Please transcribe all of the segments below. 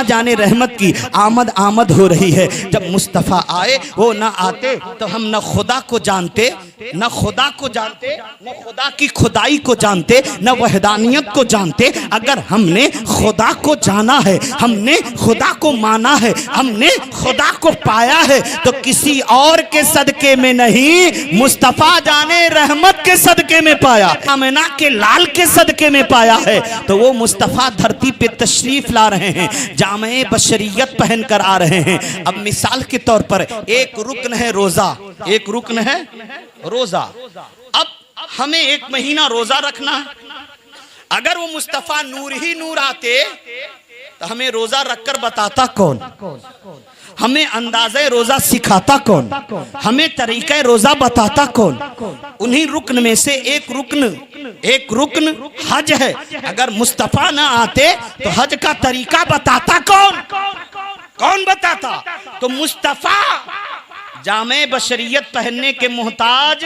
जाने रहमत की आमद आमद हो रही है। जब मुस्तफ़ा आए वो ना आते तो हम न खुदा को जानते, न खुदा को जानते, न खुदा की खुदाई को जानते, न वहदानियत को जानते। अगर हमने खुदा को जाना है, हमने खुदा को माना है, हमने खुदा को पाया है तो किसी और के सदके में नहीं, मुस्तफ़ा जाने रहमत के सदके में पाया, आमिना के लाल के सदके में पाया है। तो वो मुस्तफ़ा धरती पे तशरीफ ला रहे हैं, जामे बशरियत पहन कर आ रहे हैं। अब मिसाल के तौर पर एक रुकन है रोजा, एक रुकन है रोजा। अब हमें एक महीना रोजा रखना है। अगर वो मुस्तफ़ा नूर ही नूर आते तो हमें रोजा रखकर बताता कौन, हमें अंदाज़े रोजा सिखाता कौन, हमें तरीक़े रोजा बताता कौन। उन्हीं रुकन में से एक रुकन हज है। अगर मुस्तफ़ा ना आते तो हज का तरीका बताता कौन बताता। तो मुस्तफ़ा जामे बशरियत पहनने के मोहताज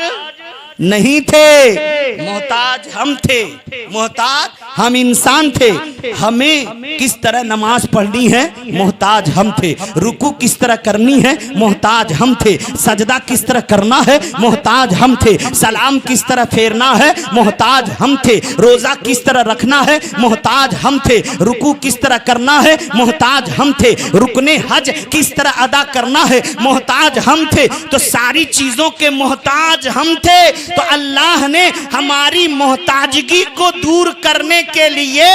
नहीं थे, मोहताज हम थे, मोहताज हम इंसान थे। हमें किस तरह नमाज पढ़नी है मोहताज हम थे, रुकू किस तरह करनी है मोहताज हम थे, सजदा किस तरह करना है मोहताज हम थे, सलाम किस तरह फेरना है मोहताज हम थे, रोजा किस तरह रखना है मोहताज हम थे, रुकू किस तरह करना है मोहताज हम थे, रुकने हज किस तरह अदा करना है मोहताज हम थे। तो सारी चीजों के मोहताज हम थे। तो अल्लाह ने हमारी मोहताजगी को दूर करने के लिए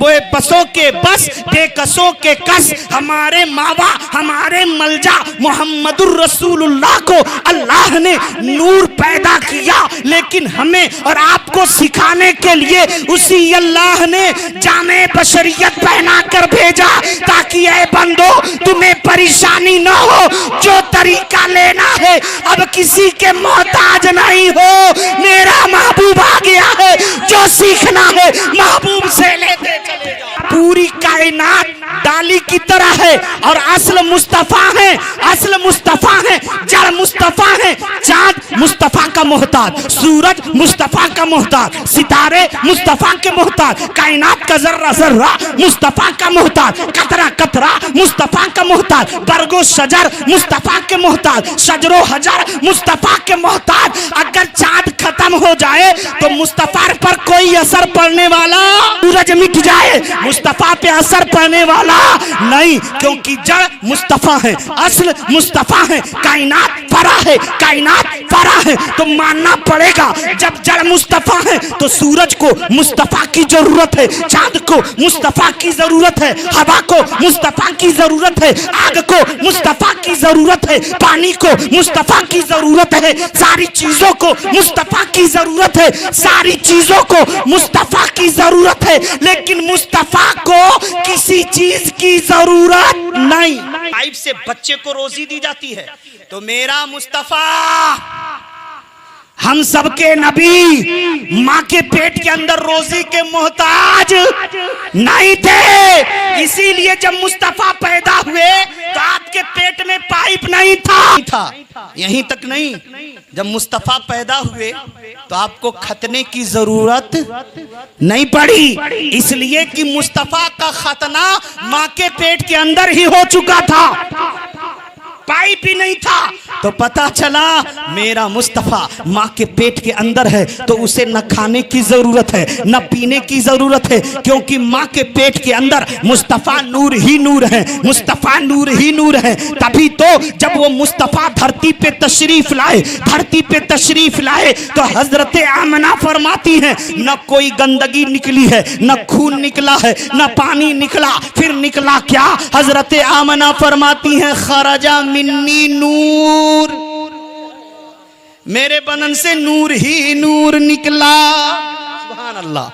बेबसों के बस, बेकसों के कस, हमारे मावा, हमारे मलजा मोहम्मदुर रसूलुल्लाह को अल्लाह ने नूर पैदा किया। लेकिन हमें और आपको सिखाने के लिए उसी अल्लाह ने जामे बशरियत पहना कर भेजा, ताकि ऐ बंदो तुम्हें परेशानी न हो। जो तरीका लेना है अब किसी के मोहताज नहीं हो, मेरा महबूब आ गया है। जो सीखना है महबूब से लेते चले जाओ। पूरी कायनात डाली की तरह है और असल मुस्तफ़ा है, असल मुस्तफ़ा है, जड़ मुस्तफ़ा है। चांद मुस्तफ़ा का मोहताज, सूरज मुस्तफ़ा का मोहताज, सितारे मुस्तफ़ा के मोहताज, कायनात का जर्रा जर्रा मुस्तफ़ा का मोहताज, कतरा कतरा मुस्तफ़ा का मोहताज, बरगो शजर मुस्तफ़ा के मोहताज, शजरो हजर मुस्तफ़ा के मोहताज। अगर चांद खत्म हो जाए तो मुस्तफ़ा पर कोई असर पड़ने वाला, सूरज मिट जाए मुस्तफ़ा पे असर पड़ने वाला नहीं, क्योंकि जड़ मुस्तफ़ा है, असल मुस्तफ़ा है, कायनात फरा है, कायनात फरा है। तो मानना पड़ेगा जब जड़ मुस्तफ़ा है तो सूरज को मुस्तफ़ा की जरूरत है, चांद को मुस्तफ़ा की जरूरत है, हवा को मुस्तफ़ा की जरूरत है, आग को मुस्तफ़ा की जरूरत है, पानी को मुस्तफ़ा की जरूरत है, सारी चीजों को मुस्तफ़ा की जरूरत है, सारी चीजों को मुस्तफ़ा की जरूरत है। लेकिन मुस्तफ़ा को किसी चीज की जरूरत नहीं। पाइप से बच्चे को रोजी दी जाती है तो मेरा मुस्तफ़ा हम सबके नबी माँ के पेट के अंदर रोजी के मोहताज नहीं थे। इसीलिए जब मुस्तफ़ा पैदा हुए तो आपके पेट में पाइप नहीं था। यहीं तक नहीं, जब मुस्तफ़ा पैदा हुए तो आपको खतने की जरूरत नहीं पड़ी, इसलिए कि मुस्तफ़ा का खतना माँ के पेट के अंदर ही हो चुका था, पाइप ही नहीं था। तो पता चला मेरा मुस्तफ़ा माँ के पेट के अंदर है तो उसे न खाने की जरूरत है न पीने की जरूरत है, क्योंकि माँ के पेट के अंदर मुस्तफ़ा नूर ही नूर है, मुस्तफ़ा नूर ही नूर है। तभी तो जब वो मुस्तफ़ा धरती पे तशरीफ लाए, धरती पे तशरीफ लाए तो हजरत आमना फरमाती हैं न कोई गंदगी निकली है, न खून निकला है, न पानी निकला। फिर निकला क्या? हजरत आमना फरमाती हैं खरजा मिन्नी नूर, मेरे बदन से नूर ही नूर निकला। सुभान अल्लाह।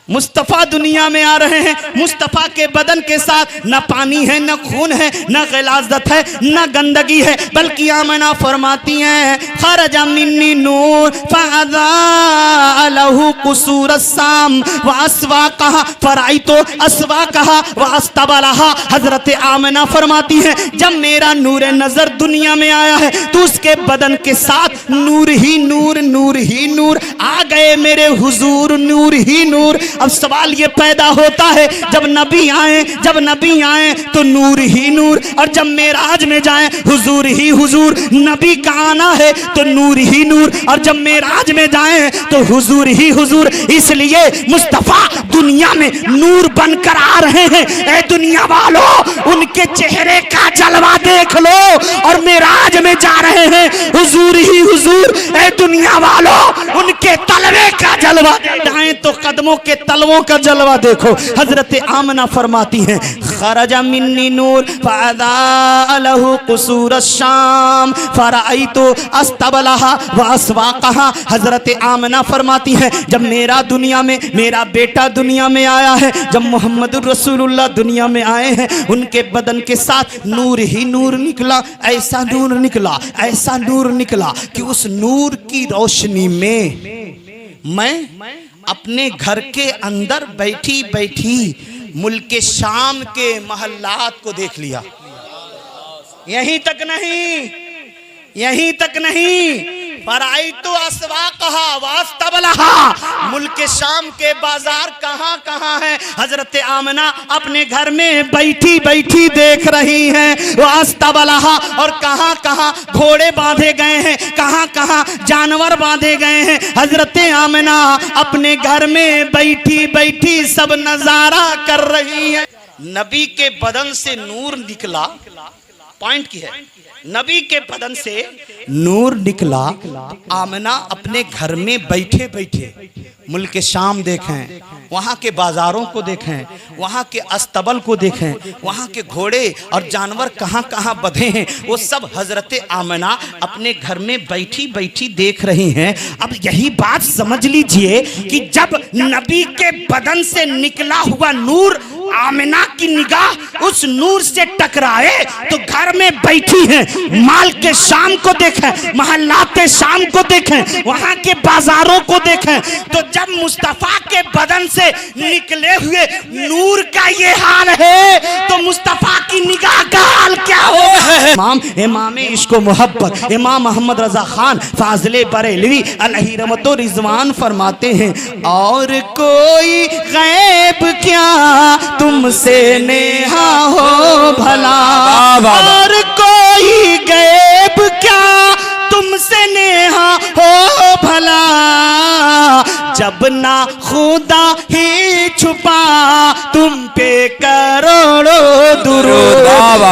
मुस्तफ़ा दुनिया में आ रहे हैं, मुस्तफ़ा के बदन के साथ न पानी है, न खून है, न ग़िलाज़त है, न गंदगी है, बल्कि आमना फरमाती हैं खरजा मिन्नी नूर फ़अज़ा लहू क़ुसूर अस्साम व अस्वाक़हा फ़राइतु अस्वाक़हा व अस्तबलहा। हज़रत आमना फरमाती हैं जब मेरा नूर नज़र दुनिया में आया है तो उसके बदन के साथ नूर ही नूर, नूर ही नूर आ गए मेरे हुजूर, नूर ही नूर अब सवाल ये पैदा होता है, जब नबी आए तो नूर ही नूर, और जब मेराज में जाए हुजूर ही हुजूर। नबी का आना है तो नूर ही नूर, और जब मेराज में जाए तो हुजूर ही हुजूर। इसलिए मुस्तफा दुनिया में नूर बनकर आ रहे हैं। ए दुनिया वालों, उनके चेहरे का जलवा देख लो, और मेराज में जा रहे हैं हुजूर ही हुजूर। ए दुनिया वालों, उनके तलवे का जलवा जाए तो कदमों के तलवों का जलवा देखो। हजरत आमना फरमाती हैं, खरजा मिन्नी नूर फअदा लहु कुसूर शाम फराइतु अस्तबलहा व अस्वाक़हा। हजरत आमना फरमाती हैं, जब मेरा बेटा दुनिया में आया है, जब मोहम्मद रसूलुल्लाह दुनिया में आए हैं, उनके बदन के साथ नूर ही नूर निकला। ऐसा नूर निकला कि उस नूर की रोशनी में मैं अपने घर के अंदर बैठी बैठी मुल्क शाम के महल्लात को देख लिया। यहीं तक नहीं, फराइतु अस्वाक़हा वास्तबलहा। मुल्क शाम के बाजार कहाँ है, हजरत आमना अपने घर में बैठी बैठी देख रही हैं। वास्तबलहा, और कहाँ घोड़े बांधे गए हैं, कहाँ जानवर बांधे गए हैं। हजरत आमना अपने घर में बैठी बैठी सब नजारा कर रही है। नबी के बदन से नूर निकला, पॉइंट की है, नबी के बदन से नूर निकला। आमना अपने घर में बैठे बैठे मुल्क शाम देखें, वहाँ के बाजारों को देखें, वहाँ के अस्तबल को देखें, वहाँ के घोड़े और जानवर कहाँ बंधे हैं, वो सब हजरत आमना अपने घर में बैठी बैठी देख रही हैं। अब यही बात समझ लीजिए कि जब नबी के बदन से निकला हुआ नूर आमना की निगाह उस नूर से टकराए तो घर में बैठी हैं, माल के शाम को देखें, महल्लाते शाम को देखें, वहाँ के बाजारों को देखें, तो जब मुस्तफा के बदन से निकले हुए नूर का ये हाल है तो मुस्तफा की निगाह का हाल क्या होगा। इमाम इश्क व मोहब्बत इमाम मोहम्मद रजा खान फाजिले बरेलवी अलैहि रहमतो रिजवान फरमाते हैं, और कोई गैब क्या तुमसे नेहा हो भला, और कोई गैब क्या तुमसे नेहा हो भला, जब ना खुदा ही छुपा तुम पे करोड़ों दुरूद।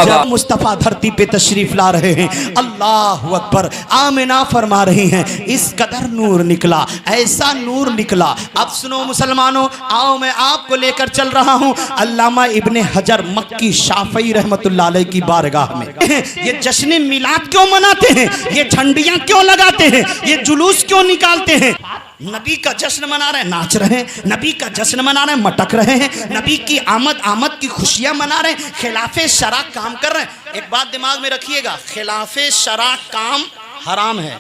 जब मुस्तफा धरती पे तशरीफ ला रहे हैं, अल्लाह अकबर, आमिना फरमा रही हैं, इस कदर नूर निकला, ऐसा नूर निकला। अब सुनो मुसलमानों, आओ मैं आपको लेकर चल रहा हूँ अल्लामा इब्ने हजर मक्की शाफई रहमतुल्लाह अलैह की बारगाह में। ये जश्न मिलाद क्यों मनाते हैं, ये झंडियां क्यों लगाते हैं, ये जुलूस क्यों निकालते हैं? नबी का जश्न मना रहे हैं, नाच रहे हैं, नबी का जश्न मना रहे हैं, मटक रहे हैं, नबी की आमद की खुशियां मना रहे हैं, खिलाफे शरा काम कर रहे हैं। एक बात दिमाग में रखिएगा, खिलाफे शरा काम हराम है।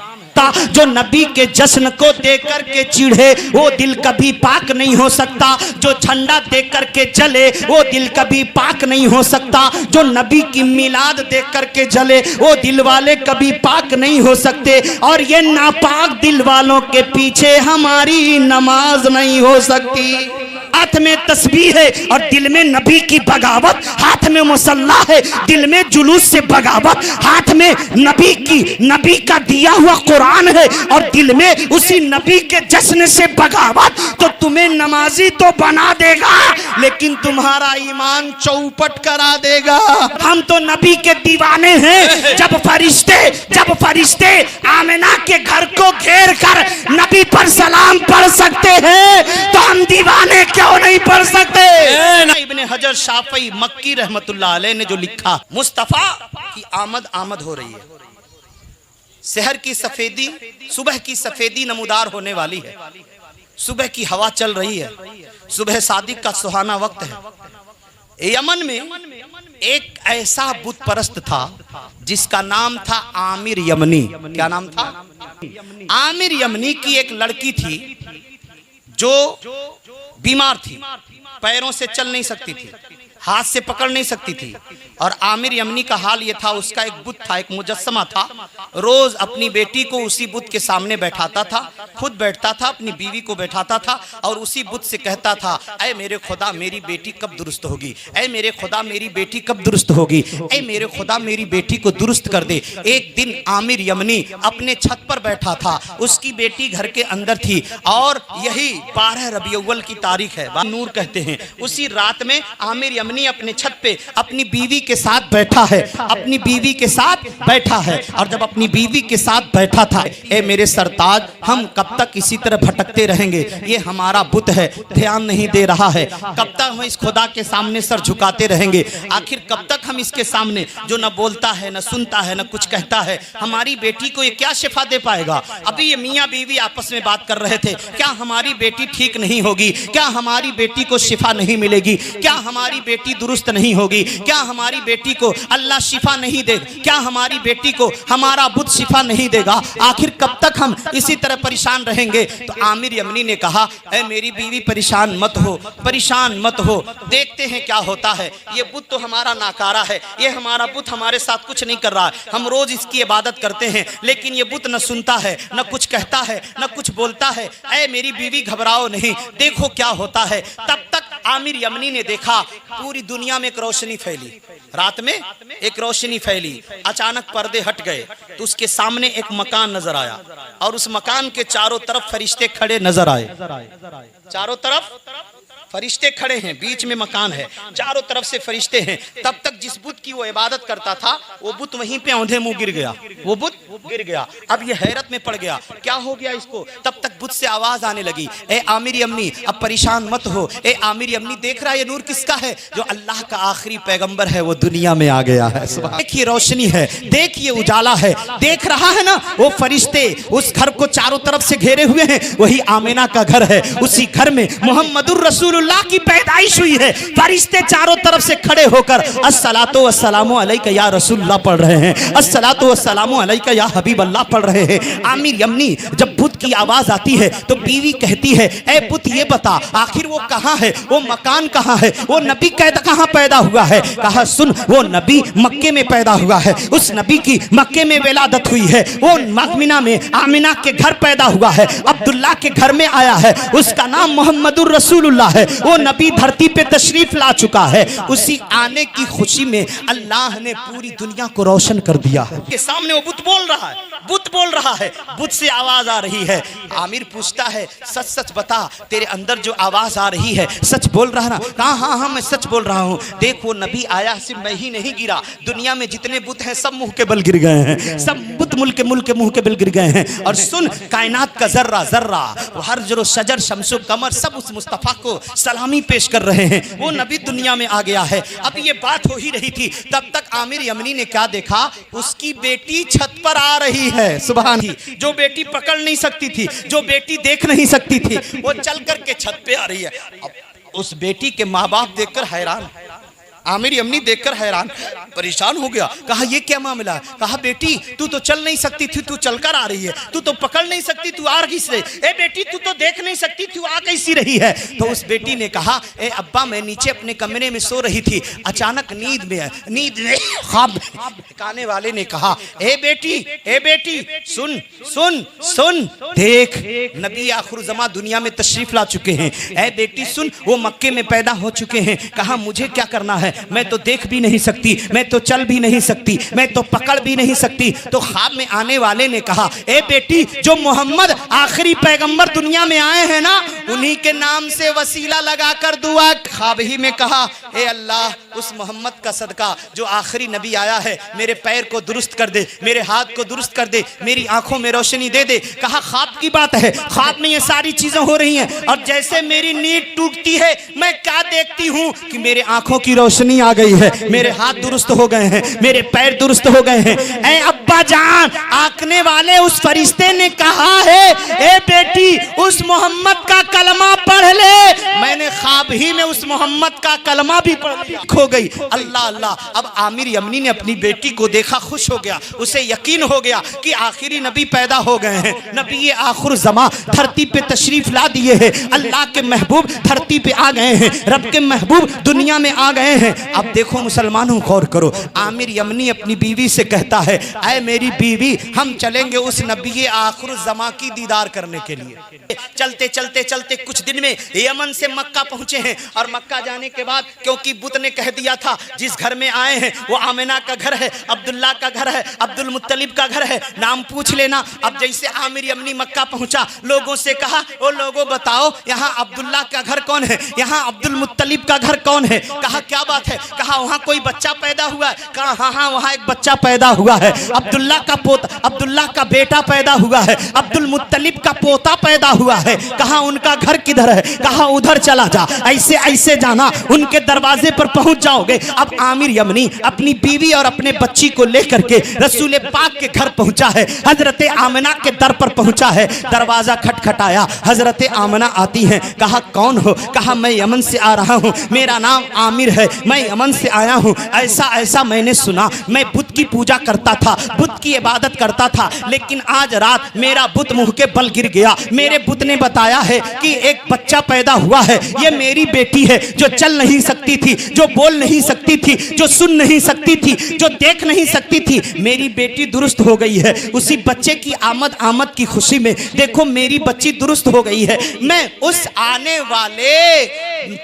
जो नबी के जश्न को देख कर के चिढ़े वो दिल कभी पाक नहीं हो सकता, जो झंडा देख कर के जले वो दिल कभी पाक नहीं हो सकता, जो नबी की मिलाद देख कर के जले वो दिल वाले कभी पाक नहीं हो सकते, और ये नापाक दिल वालों के पीछे हमारी नमाज नहीं हो सकती। हाथ में तस्बीह है और दिल में नबी की बगावत, हाथ में मुसल्ला है, दिल में जुलूस से बगावत, हाथ में नबी का दिया हुआ कुरान है और दिल में उसी नबी के जश्न से बगावत, तो तुम्हें नमाजी तो बना देगा लेकिन तुम्हारा ईमान चौपट करा देगा। हम तो नबी के दीवाने हैं। जब फरिश्ते आमिना के घर को घेर कर नबी पर सलाम पढ़ सकते हैं तो हम दीवाने क्यों नहीं पढ़ सकते? इब्ने हजर शाफई मक्की रहमतुल्लाह अलैह ने जो लिखा, मुस्तफा की आमद हो रही है, शहर की सफेदी, सुबह की सफेदी नमूदार होने वाली है, सुबह की हवा चल रही है, सुबह सादिक का सुहाना वक्त है। यमन में एक ऐसा बुत परस्त था जिसका नाम था आमिर यमनी। क्या नाम था? आमिर यमनी की एक लड़की थी जो बीमार थी, पैरों से चल नहीं सकती थी, हाथ से पकड़ नहीं सकती थी। और आमिर यमनी का हाल ये था, उसका एक बुत था, एक मुजस्समा था, रोज अपनी बेटी को उसी बुत के सामने बैठाता था, खुद बैठता था, अपनी बीवी को बैठाता था और उसी बुत से कहता था, ऐ मेरे खुदा मेरी बेटी कब दुरुस्त होगी, ऐ मेरे खुदा मेरी बेटी कब दुरुस्त होगी, ऐ मेरे खुदा मेरी बेटी को दुरुस्त कर दे। एक दिन आमिर यमनी अपने छत पर बैठा था, उसकी बेटी घर के अंदर थी और यही 12 रबीउल अव्वल की तारीख है, नूर कहते हैं। उसी रात में आमिर यमनी अपने छत पे अपनी बीवी के साथ बैठा है, अपनी बीवी के साथ बैठा है। और जब अपनी बीवी के साथ बैठा था, ए मेरे सरताज हम कब तक इसी तरह भटकते रहेंगे, ये हमारा बुत है, ध्यान नहीं दे रहा है, कब तक हम इस खुदा के सामने सर झुकाते रहेंगे, आखिर कब तक हम इसके सामने जो न बोलता है न सुनता है न कुछ कहता है, हमारी बेटी को ये क्या शिफा दे पाएगा। अभी ये मियाँ बीवी आपस में बात कर रहे थे, क्या हमारी बेटी ठीक नहीं होगी, क्या हमारी बेटी को शिफा नहीं मिलेगी, क्या हमारी बेटी दुरुस्त नहीं होगी, क्या हमारी बेटी को अल्लाह शिफा नहीं देगा, क्या हमारी बेटी को हमारा बुत शिफा नहीं देगा, आखिर कब तक हम इसी तरह परेशान रहेंगे। तो आमिर यमनी ने कहा, ऐ मेरी बीवी परेशान मत हो, परेशान मत हो, देखते हैं क्या होता है। ये बुत तो हमारा नाकारा है, ये हमारा बुत हमारे साथ कुछ नहीं कर रहा है, हम रोज इसकी इबादत करते हैं लेकिन ये बुत न सुनता है न कुछ कहता है न कुछ बोलता है। ऐ मेरी बीवी घबराओ नहीं, देखो क्या होता है। तब तक आमिर यमनी ने देखा पूरी दुनिया में एक रोशनी फैली, रात में एक रोशनी फैली, अचानक पर्दे हट गए तो उसके सामने एक मकान नजर आया और उस मकान के चारों तरफ फरिश्ते खड़े नजर आए। चारों तरफ फरिश्ते खड़े हैं, बीच में मकान है, चारों तरफ से फरिश्ते हैं। तब तक जिस बुत की वो इबादत करता था वो बुत वहीं पे औंधे मुंह गिर गया, वो बुत गिर गया। अब ये हैरत में पड़ गया, क्या हो गया इसको। तब तक बुत से आवाज आने लगी, ए आमिर यमनी अब परेशान मत हो, ए आमिर यमनी देख रहा है ये नूर किसका है, जो अल्लाह का आखिरी पैगंबर है वो दुनिया में आ गया है। देखिए रोशनी है, देखिए उजाला है, देख रहा है ना वो फरिश्ते उस घर को चारों तरफ से घेरे हुए हैं, वही आमिना का घर है, उसी घर में मोहम्मदुर रसूलुल्लाह की पैदाइश हुई है। फरिश्ते चारों तरफ से खड़े होकर अस्सलातु वस्सलामु अलैका या रसूलुल्लाह पढ़ रहे हैं, अस्सलातु वस्सलामु अलैका या हबीब अल्लाह पढ़ रहे हैं। आमिर यमनी जब बुत की आवाज आती है तो बीवी कहती है, ए बुत ये बता आखिर वो कहाँ है, वो मकान कहाँ है, वो नबी कहाँ पैदा हुआ है। कहा सुन, वो नबी मक्के में पैदा हुआ है, उस नबी की मक्के में विलादत हुई है, वो मकमिना में आमिना के घर पैदा हुआ है, अब्दुल्ला के घर में आया है, उसका नाम मोहम्मदुर रसूलुल्लाह है, वो नबी धरती पे तशरीफ ला चुका है। उसी आने की खुशी में अल्लाह ने पूरी दुनिया को रोशन कर दिया है। के सामने वो बुत बोल रहा है, बुत बोल रहा है, बुत से आवाज आ रही है। आमिर पूछता है, सच सच बता तेरे अंदर जो आवाज आ रही है सच बोल रहा ना। कहा हाँ हाँ मैं सच बोल रहा हूँ। देख वो नबी आया, सिर्फ मैं ही नहीं गिरा, दुनिया में जितने बुत हैं सब मुंह के बल गिर गए हैं, सब बुत मुंह के मुंह के बल गिर गए हैं। और सुन, कायनात का जर्रा जर्रा, हर जो शजर शमसो कमर सब उस मुस्तफा को सलामी पेश कर रहे हैं, वो नबी दुनिया में आ गया है। अब ये बात हो ही रही थी, तब तक आमिर यमनी ने क्या देखा, उसकी बेटी छत पर आ रही है। सुभान ही, जो बेटी पकड़ नहीं सकती थी, जो बेटी देख नहीं सकती थी, वो चल करके छत पे आ रही है। अब उस बेटी के माँ बाप देखकर हैरान, आमिर यमनी देखकर हैरान परेशान हो गया। कहा ये क्या मामला। कहा बेटी तू तो चल नहीं सकती थी, तू चलकर आ रही है, तू तो पकड़ नहीं सकती, तू आ किस रही। ए बेटी तू तो देख नहीं सकती, तू आ कैसी रही है। तो उस बेटी ने कहा, ए अब्बा मैं नीचे अपने कमरे में सो रही थी, अचानक नींद में ख्वाब दिखाने वाले ने कहा, ए बेटी सुन सुन सुन, देख नबी आखिर ज़मा दुनिया में तशरीफ ला चुके हैं। ए बेटी सुन, वो मक्के में पैदा हो चुके हैं। कहा मुझे क्या करना है, मैं तो देख भी नहीं सकती, मैं तो चल भी नहीं सकती, मैं तो पकड़ भी नहीं सकती। तो ख्वाब में आने वाले ने कहा, ए बेटी जो मोहम्मद आखिरी पैगंबर दुनिया में आए हैं ना, उन्हीं के नाम से वसीला लगाकर दुआ। ख्वाब ही में कहा, ए अल्लाह उस मोहम्मद का सदका जो आखिरी नबी आया है, मेरे पैर को दुरुस्त कर दे, मेरे हाथ को दुरुस्त कर दे, मेरी आंखों में रोशनी दे दे। कहा ख्वाब की बात है, ख्वाब में ये सारी चीजें हो रही हैं और जैसे मेरी नींद टूटती है मैं क्या देखती हूँ कि मेरे आंखों की रोशनी आ गई है, मेरे हाथ दुरुस्त हो गए हैं, मेरे पैर दुरुस्त हो गए हैं। ए अब्बा जान, आंकने वाले उस फरिश्ते ने कहा है, ए बेटी उस मोहम्मद का कलमा पढ़ ले। मैंने ख्वाब ही में उस मोहम्मद का कलमा भी पढ़ लिया। खो गई। अल्लाह अल्लाह। अब आमिर यमनी ने अपनी बेटी को देखा, खुश हो गया, उसे यकीन हो गया कि आखिरी नबी पैदा हो गए हैं, नबी आखिर ज़मा धरती पे तशरीफ ला दिए हैं, अल्लाह के महबूब धरती पे आ गए हैं, रब के महबूब दुनिया में आ गए हैं। अब देखो मुसलमानों, गौर करो, आमिर यमनी अपनी बीवी से कहता है, ऐ मेरी बीवी, हम चलेंगे उस नबी आखिर ज़मा की दीदार करने के लिए। चलते चलते चलते कुछ दिन में यमन से मक्का पहुंचे हैं, और मक्का जाने के बाद क्योंकि बुत ने कह दिया था जिस घर में आए हैं वो आमिना का घर है, अब्दुल्ला का घर है, अब्दुल मुत्तलिब का घर है, नाम पूछ लेना। अब जैसे आमिर यमनी मक्का पहुंचा, लोगों से कहा, ओ लोगों बताओ यहाँ अब्दुल्ला का घर कौन है, यहाँ अब्दुल मुत्तलिब का घर कौन है। कहा क्या बात है, कहा वहाँ कोई बच्चा पैदा हुआ है। कहा हाँ हाँ वहाँ एक बच्चा पैदा हुआ है, अब्दुल्ला का पोता, अब्दुल्ला का बेटा पैदा हुआ है, अब्दुल मुत्तलिब का पोता पैदा हुआ है। कहा उनका घर किधर है, कहा उधर चला जा, ऐसे ऐसे जाना, उनके दरवाजे पर पहुंच जाओगे। अब आमिर यमनी अपनी बीवी और अपने बच्ची को लेकर के रसूल पाक के घर पहुंचा है, हजरत आमिना के दर पर पहुंचा है। दरवाजा खटखटाया, हजरत आमिना आती हैं। कहा कौन हो, कहा मैं यमन से आ रहा हूं, मेरा नाम आमिर है, मैं यमन से आया हूं। ऐसा ऐसा मैंने सुना, मैं बुत की पूजा करता था, बुत की इबादत करता था, लेकिन आज रात मेरा बुत मुंह के बल गिर गया। मेरे बुत ने बताया है कि एक बच्चा पैदा हुआ है, ये मेरी बेटी है, जो चल नहीं सकती थी, जो बोल नहीं सकती थी, जो सुन नहीं सकती थी, जो देख नहीं सकती थी। मेरी बेटी दुरुस्त हो गई है। उसी बच्चे की आमद की खुशी में देखो मेरी बच्ची दुरुस्त हो गई है। मैं उस आने वाले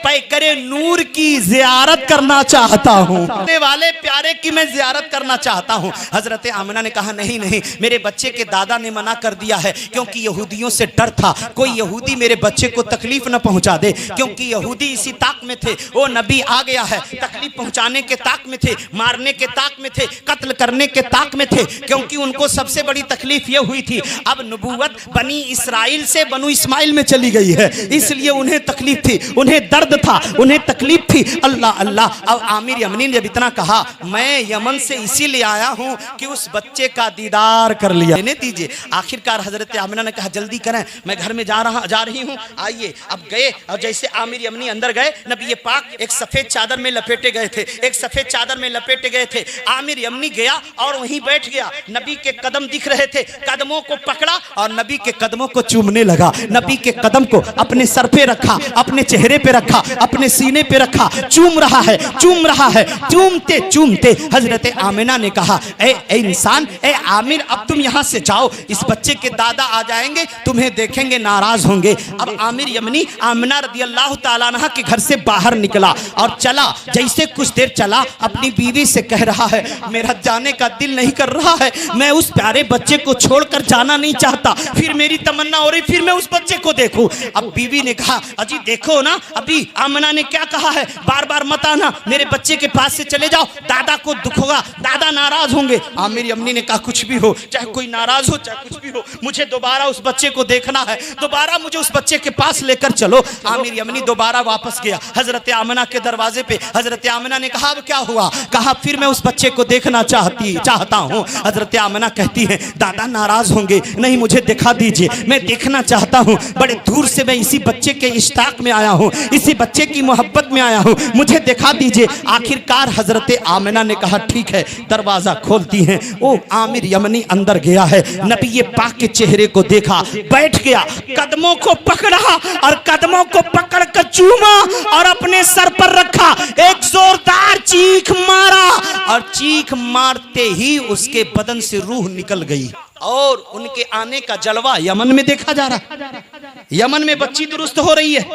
पैकरे नूर की जियारत करना चाहता हूँ, आने वाले प्यारे की मैं जियारत करना चाहता हूँ। हजरत आमिना ने कहा नहीं नहीं, मेरे बच्चे के दादा ने मना कर दिया है, क्योंकि यहूदियों से डर था कोई यहूदी मेरे बच्चे को तकलीफ न पहुंचा दे, क्योंकि यहूदी इसी ताक में थे, वो नबी आ गया है, तकलीफ पहुंचाने के ताक में थे, मारने के ताक में थे, कत्ल करने के ताक में थे, क्योंकि उनको सबसे बड़ी तकलीफ ये हुई थी अब नबूवत बनी इसराइल से बनु इस्माइल में चली गई है, इसलिए उन्हें तकलीफ थी, उन्हें दर्द था, उन्हें तकलीफ थी। अल्लाह अल्लाह। अब आमिर यमनी ने जब इतना कहा, मैं यमन से इसीलिए आया हूं कि उस बच्चे का दीदार कर लिया, लेने दीजिए। आखिरकार हजरत आमिना ने कहा जल्दी करें, मैं घर में जा रही हूं, आइए। अब गए, और जैसे आमिर यमनी अंदर गए, नबी पाक एक सफेद चादर में लपेटे गए थे, एक सफेद चादर में लपेटे गए थे। आमिर यमनी गया और वहीं बैठ गया, नबी के कदम दिख रहे थे, कदमों को पकड़ा और नबी के कदमों को चूमने लगा। नबी के कदम को अपने सर पे रखा, अपने चेहरे पे रखा, अपने सीने पे रखा, चूम रहा है, चूम रहा है। चूमते चूमते हजरत आमिना ने कहा, ए इंसान, ए आमिर, अब तुम यहाँ से जाओ, इस बच्चे के दादा आ जाएंगे, तुम्हें देखेंगे नाराज होंगे। अब आमिर यमनी आमिना रदियल्लाहु ताला अन्हा के घर से बाहर निकला और चला। जैसे कुछ देर चला, अपनी बीवी से कह रहा है, मेरा जाने का दिल नहीं कर रहा है, मैं उस प्यारे बच्चे को छोड़कर जाना नहीं चाहता, फिर मेरी तमन्ना हो रही, फिर मैं उस बच्चे को देखूं। अब बीवी ने कहा, अजी देखो ना, अभी आमिना ने क्या कहा है, बार बार मत आना, मेरे बच्चे के पास से चले जाओ, दादा को दुख होगा, दादा नाराज होंगे। आमिर यमनी ने कहा, कुछ भी हो, चाहे कोई नाराज हो, चाहे कुछ भी हो, मुझे दोबारा उस बच्चे को देखना है, दोबारा मुझे उस बच्चे के पास लेकर चलो। आमिर यमनी दोबारा वापस गया हजरत आमिना के दरवाजे पे। हजरत आमिना ने कहा, अब क्या हुआ? कहा, फिर मैं उस बच्चे को देखना चाहता हूँ। हजरत आमिना कहती है, दादा नाराज होंगे, नहीं मुझे दिखा दीजिए, मैं देखना चाहता हूँ, बड़े दूर से मैं इसी बच्चे के इश्ताक में आया हूँ, इसी बच्चे की मोहब्बत में आया हूँ, मुझे दिखा दीजिए। आखिरकार हजरत आमिना ने कहा, ठीक है। दरवाजा खोलती हैं, वो आमिर यमनी अंदर गया है, नबी पाक के चेहरे को देखा, बैठ गया, कदमों को पकड़ा और कदमों को पकड़ कर चूमा और अपने सर पर रखा, एक जोरदार चीख मारा और चीख मारते ही उसके बदन से रूह निकल गई और उनके आने का जलवा यमन में देखा जा रहा है। यमन में बच्ची दुरुस्त हो रही है,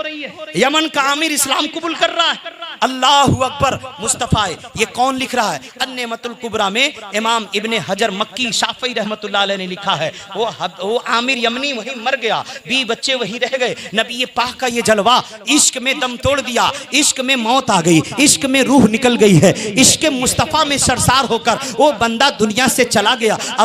यमन का आमिर इस्लाम कबूल कर रहा है। अल्लाहु अकबर। मुस्तफ़ा, ये कौन लिख रहा है? अन्नेमतुल कुबरा में इमाम इब्ने हजर मक्की शाफी रहमतुल्लाह अलैह ने लिखा है। वो आमिर यमनी वहीं मर गया, 20 बच्चे वहीं रह गए। नबी पाक का ये जलवा, इश्क में दम तोड़ दिया, इश्क में मौत आ गई, इश्क में रूह निकल गई है, इश्क मुस्तफ़ा में सरसार होकर वो बंदा दुनिया से चला गया।